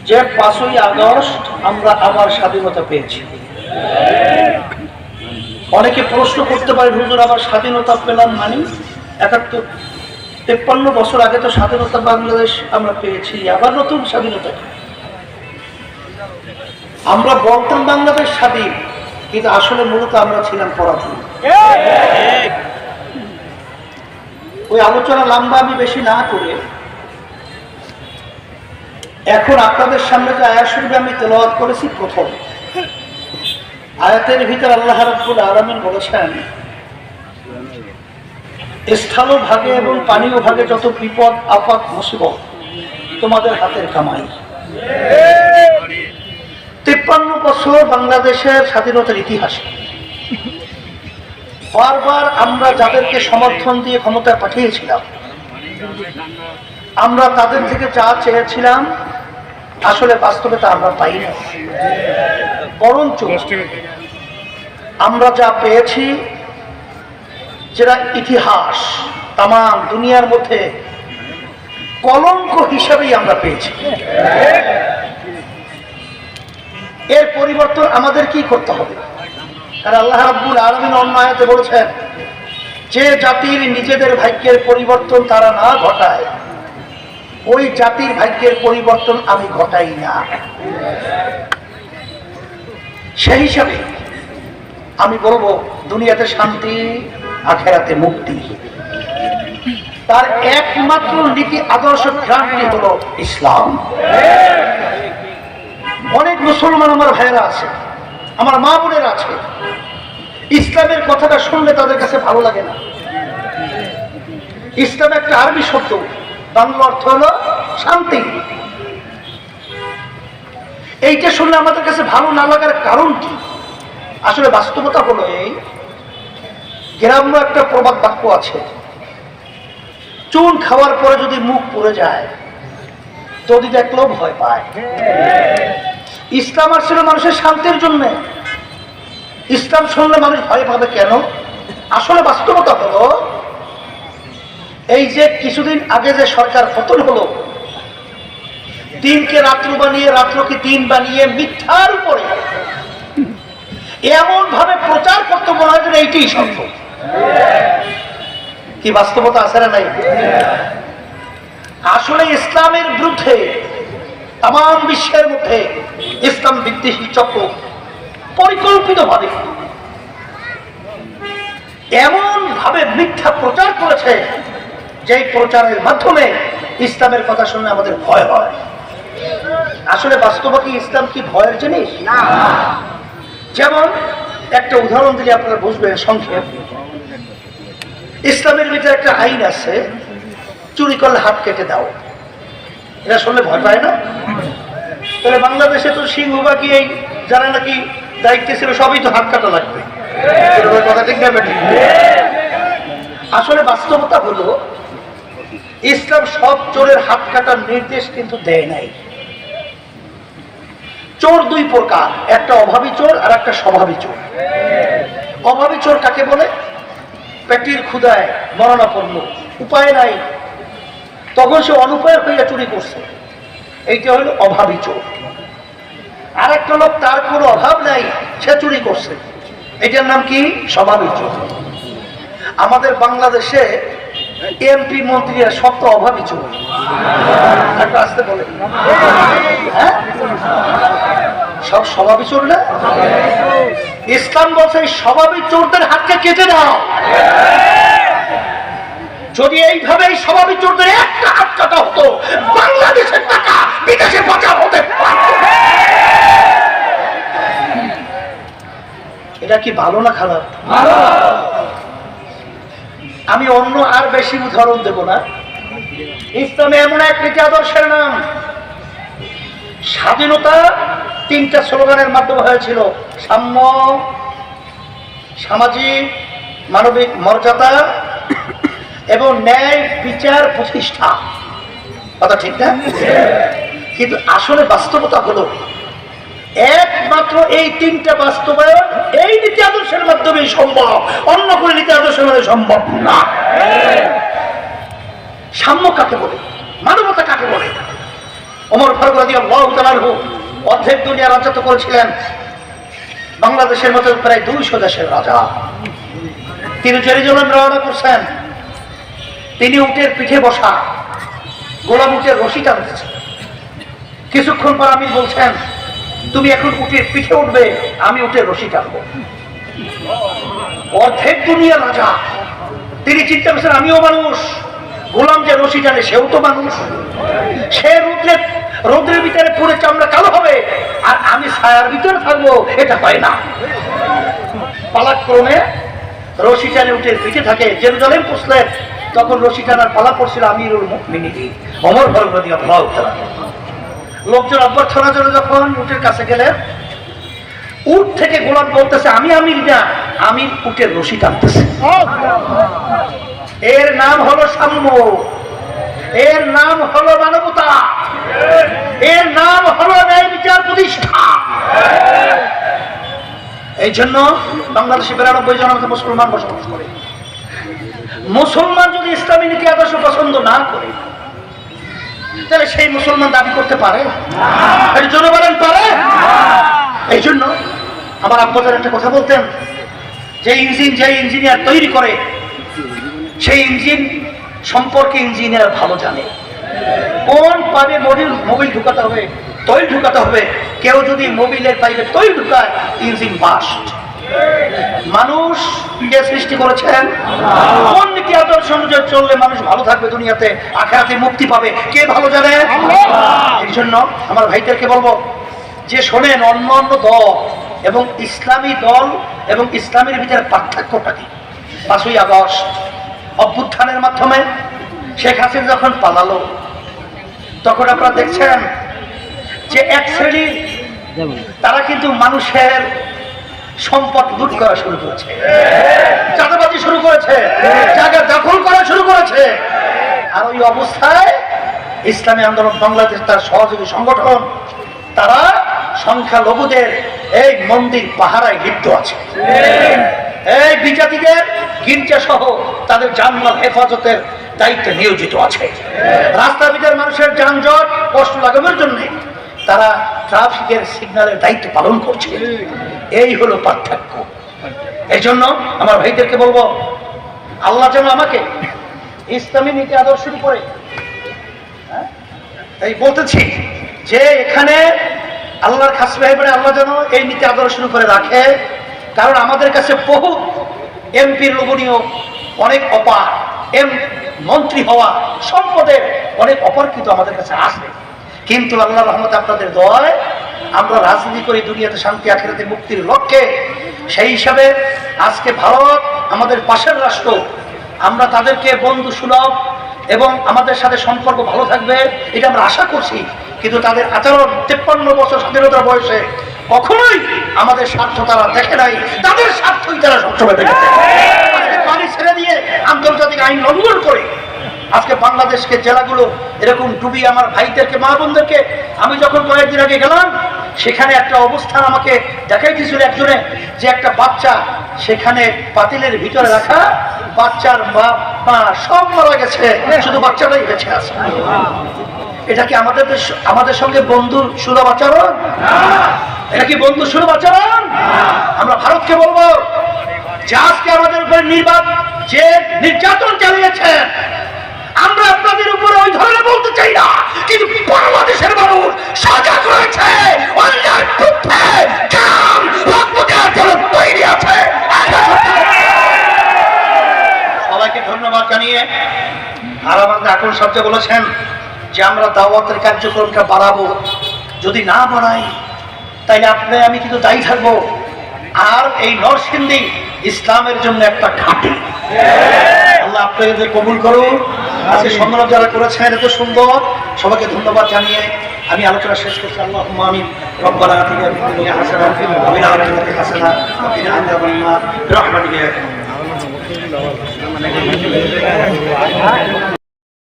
যে 5ই আগস্ট আমরা আবার স্বাধীনতা পেয়েছি। অনেকে প্রশ্ন করতে পারে, হুজুর আবার স্বাধীনতা পেলাম মানে 53 বছর আগে তো স্বাধীনতা বাংলাদেশ আমরা পেয়েছি, আবার নতুন স্বাধীনতা। আমরা বলতাম বাংলাদেশ স্বাধীন, কিন্তু আসলে মূলত আমরা ছিলাম পরাধীন। ওই আলোচনা লম্বা আমি বেশি না করে এখন আপনাদের সামনে যে আয়াত শরীফ আমি তেলাওয়াত করেছি, প্রথম আয়াতের ভিতর আল্লাহ রাব্বুল আলামিন বলেছেন, স্থলভাগে এবং পানীয় ভাগে যত বিপদ আপদ মুসিবত তোমাদের হাতের কামাই। 53 বছর বাংলাদেশের স্বাধীনতার ইতিহাসে বারবার আমরা যাদেরকে সমর্থন দিয়ে ক্ষমতায় পাঠিয়েছিলাম, আমরা তাদের থেকে যা চেয়েছিলাম আসলে বাস্তবে তা আমরা পাই না। বরঞ্চ আমরা যা পেয়েছি, যেটা ইতিহাস তাম দুনিয়ার মধ্যে কলঙ্ক হিসাবেই আমরা পেয়েছি। এর পরিবর্তন আমাদের কি করতে হবে? কারণ আল্লাহ রাব্বুল আলামিন অন্য আয়াতে বলেছেন, যে জাতির নিজেদের ভাগ্যের পরিবর্তন তারা না ঘটায়, ওই জাতির ভাগ্যের পরিবর্তন আমি ঘটাই না। সেই হিসাবে আমি বলবো, দুনিয়াতে শান্তি, আখিরাতে মুক্তি, তার একমাত্র নীতি আদর্শ গ্রান্টি হলো ইসলাম। অনেক মুসলমান আমার ভাইয়েরা আছে, আমার মা বোনেরা আছে, ইসলামের কথাটা শুনলে তাদের কাছে ভালো লাগে না। ইসলাম একটা আরবি শব্দ, বাংলা অর্থ হলো শান্তি। এইটা শুনলে আমাদের কাছে ভালো না লাগার কারণ কি? আসলে বাস্তবতা হলো এই, গ্রাম্য একটা প্রবাদ বাক্য আছে, চুন খাওয়ার পরে যদি মুখ পুড়ে যায় যদি দেখলেও ভয় পায়। ইসলাম আসলে মানুষের শান্তির জন্য। ইসলাম শুনলে মানুষ ভয় পাবে কেন? আসলে বাস্তবতা হলো এই যে কিছুদিন আগে যে সরকার পতন হলো, দিনকে রাত্র বানিয়ে রাত্রকে দিন বানিয়ে মিথ্যার উপরে এমন ভাবে প্রচার করতে মনে হয় যে এইটাই সত্য। কি বাস্তবতা আছে না নাই? আসলে ইসলামের বিরুদ্ধে তাম বিশ্বের মধ্যে ইসলাম বিদ্বেষী চক্র পরিকল্পিত ভাবে এমন ভাবে মিথ্যা প্রচার করেছে, যে প্রচারের মাধ্যমে ইসলামের কথা শুনলে আমাদের ভয় হয়। আসলে বাস্তবতা ইসলাম কি ভয়ের জিনিস না। যেমন একটা উদাহরণ দিলে আপনারা বুঝবেন সংক্ষেপ। ইসলামের ভিতরে একটা আইন আছে, চুরি করলে হাত কেটে দাও। এটা শুনলে ভয় পায় না? তাহলে বাংলাদেশে তো সিংহ বাকি এই যারা নাকি দায়িত্বে ছিল সবই তো হাত কাটা লাগবে। কথা ঠিক না বেঠিক? আসলে বাস্তবতা হলো ইসলাম সব চোরের হাত কাটার নির্দেশ কিন্তু দেয় নাই। চোর দুই প্রকার, একটা অভাবী চোর আর একটা স্বভাবী চোর। অভাবী চোর কাকে বলে? পেটির ক্ষুধায় মরণাপন্ন, উপায় নাই, তখন সে অনুপায় হইয়া চুরি করছে, এইটা হলো অভাবী চোর। আর একটা লোক তার কোনো অভাব নাই, সে চুরি করছে, এটার নাম কি? স্বভাবী চোর। আমাদের বাংলাদেশে এমপি মন্ত্রীরা সব তো অভাবী চোর। একটা আসতে বলে, হ্যাঁ সব স্বভাবী চোর না? ইসলাম বলছে এই স্বভাবী চোরদের হাতকে কেটে দাও। যদি এইভাবে এই স্বভাবী চোরদের একটা হাত কাটা হতো, বাংলাদেশের টাকা বিদেশে পাচার হতে পারত। এটা কি ভালো না খারাপ? আমি অন্য আর বেশি উদাহরণ দেব না। ইসলামে এমন এক নীতি আদর্শের নাম। স্বাধীনতা 3টা স্লোগানের মাধ্যমে হয়েছিল: সাম্য, সামাজিক মানবিক মর্যাদা এবং ন্যায় বিচার প্রতিষ্ঠা। কথা ঠিক না? কিন্তু আসলে বাস্তবতা হলো একমাত্র এই 3টা বাস্তবায়ন এই নীতি আদর্শের মাধ্যমেই সম্ভব, অন্য কোনো নীতি আদর্শের মাধ্যমে সম্ভব না। সাম্য কাকে বলে? মানবতা কাকে বলে? ওমর ফারুক রাদিয়াল্লাহু তাআলা আনহু অর্ধেক দুনিয়া রাজত্ব করেছিলেন, বাংলাদেশের মতো প্রায় 200 দেশের রাজা। তিনি জেরুজালেম রওনা করছেন, তিনি উটের পিঠে বসা, গোলাম উটের রশি টানতেছে। কিছুক্ষণ পর আমির বলছেন, তুমি এখন উটের পিঠে উঠবে, আমি উটের রশি টানবো। অর্ধেক দুনিয়া রাজা, তিনি চিন্তা করছেন আমিও মানুষ, গোলাম যে রশি টানে সেও তো মানুষ, সে রোদ্রের ভিতরে পুরে চামড়া কালো হবে আর আমি ছায়ার ভিতরে থাকবো, এটা হয় না। পালাক্রমে রশি টানে উটের পিঠে থাকে। জেরুজালেম পৌঁছলেন, তখন রশি টানার পালা পড়ছিল আমিরুল মুমিনিন ওমর ফারুক রাদিয়াল্লাহু তাআলা। লোকজন অভ্যর্থনার জন্য যখন উটের কাছে গেলেন, উট থেকে গোলাম বলতেছে আমি আমির না, আমির উটের রশি টানতেছে। এর নাম হলো সাম্য, এর নাম হলো মানবতা, এর নাম হলো ন্যায় বিচার প্রতিষ্ঠা। এই জন্য বাংলাদেশে 92 জন আমাদের মুসলমান বসবাস করে। মুসলমান যদি ইসলামী নীতি আদর্শ পছন্দ না করে, তাহলে সেই মুসলমান দাবি করতে পারে? জনগণ পারে? এই জন্য আমার আব্বাজার একটা কথা বলতেন, যে ইঞ্জিনিয়ার তৈরি করে সেই ইঞ্জিন সম্পর্কে ইঞ্জিনিয়ার ভালো জানে, কোন পাইপে মোবিল ঢুকাতে হবে, তৈল ঢুকাতে হবে। কেউ যদি মোবিলের পাইপে তৈল ঢুকায়, ইঞ্জিন বাস্ট। মানুষ কে সৃষ্টি করেছেন? কোন নীতি আদর্শ অনুযায়ী চললে মানুষ ভালো থাকবে, দুনিয়াতে আখিরাতে মুক্তি পাবে, কে ভালো জানে? এই জন্য আমার ভাইদেরকে বলবো যে শোনেন, অন্য অন্য দল এবং ইসলামী দল এবং ইসলামের ভিতরে পার্থক্যটা কি? 5ই আগস্ট অভ্যুত্থানের মাধ্যমে শেখ হাসিনা যখন পালালো, তখন আপনারা দেখছেন যে এক শ্রেণীর তারা কিন্তু মানুষের সম্পদ লুট করা শুরু করেছে, চাঁদাবাজি শুরু করেছে, জায়গা দখল করা শুরু করেছে। আর ওই অবস্থায় ইসলামী আন্দোলন বাংলাদেশ, তার সহযোগী সংগঠন, তারা সংখ্যালঘুদের এই মন্দির পাহারায় লিপ্ত আছে, এই বিজাতিদের গির্জা সহ তাদের জানমাল হেফাজতের দায়িত্বে নিয়োজিত আছে। রাস্তা ভিতরে মানুষের যানজট কষ্ট লাগানোর জন্য তারা ট্রাফিকের সিগন্যালের দায়িত্ব পালন করছে। এই হলো পার্থক্য। এই জন্য আমার ভাইদেরকে বলবো, আল্লাহ যেন আমাকে ইসলামী নীতি আদর্শের উপরে এই বলতেছি যে এখানে আল্লাহর খাস ভাইবারে আল্লাহ যেন এই নীতি আদর্শের উপরে রাখে। কারণ আমাদের কাছে বহু এমপির লোভনীয় অনেক অপার, মন্ত্রী হওয়া, সম্পদের অনেক অপরকৃত আমাদের কাছে আসবে, কিন্তু আল্লাহর রহমতে আপনাদের দয়ায় আমরা রাজনীতি করি দুনিয়াতে শান্তি আখিরাতে মুক্তির লক্ষ্যে। সেই হিসাবে আজকে ভারত আমাদের পাশের রাষ্ট্র, আমরা তাদেরকে বন্ধু সুলভ এবং আমাদের সাথে সম্পর্ক ভালো থাকবে এটা আমরা আশা করছি। কিন্তু তাদের আচরণ 53 বছর স্বাধীনতার বয়সে কখনোই আমাদের স্বার্থ তারা দেখে নাই, তাদের স্বার্থই তারা সবসময় দেখেছে। পানি ছেড়ে দিয়ে আন্তর্জাতিক আইন লঙ্ঘন করে আজকে বাংলাদেশকে জেলাগুলো এরকম ডুবিয়ে, আমার ভাইদেরকে মা বোনদেরকে আমি যখন কয়েকদিন আগে গেলাম, সেখানে একটা অবস্থান আমাকে দেখাই দিয়েছিল একজনে, যে একটা বাচ্চা সেখানে পাতিলের ভিতরে রাখা, বাচ্চার বাপ মা সব মারা গেছে, শুধু বাচ্চাটাই বেঁচে আছে। এটা কি আমাদের সঙ্গে বন্ধুর সুলভ আচরণ? এটা কি বন্ধু সুলভ আচরণ? আমরা ভারতকে বলবো যে আজকে আমাদের উপরে যে নির্যাতন চালিয়েছেন, আমরা আপনাদের উপরে ওই ধরনের বলতে চাই না, কিন্তু বাংলাদেশের মানুষ সজাগ রয়েছে, অন্যায়ের বিরুদ্ধে তৈরি আছে। সবাইকে ধন্যবাদ জানিয়ে, আর আমাদের এখন সবচেয়ে বলেছেন যে আমরা দাওয়াতের কার্যক্রমটা বাড়াবো, যদি না বাড়াই তাইলে আপনি আমি কিন্তু দায়ী থাকবো। আর এই নরসিংদী ইসলামের জন্য একটা ঘাঁটি। আল্লাহ আপনাদের কবুল করুন। আজকে সম্মেলন যারা করেছেন এত সুন্দর, সবাইকে ধন্যবাদ জানিয়ে আমি আলোচনা শেষ করছি। আল্লাহুম্মা আমিন। রব্বানা আতিনা ফিদ দুনিয়া হাসানাহ ওয়া ফিল আখিরাতি হাসানাহ ওয়া কিনা আযাবান নার বিরহমাতিকা।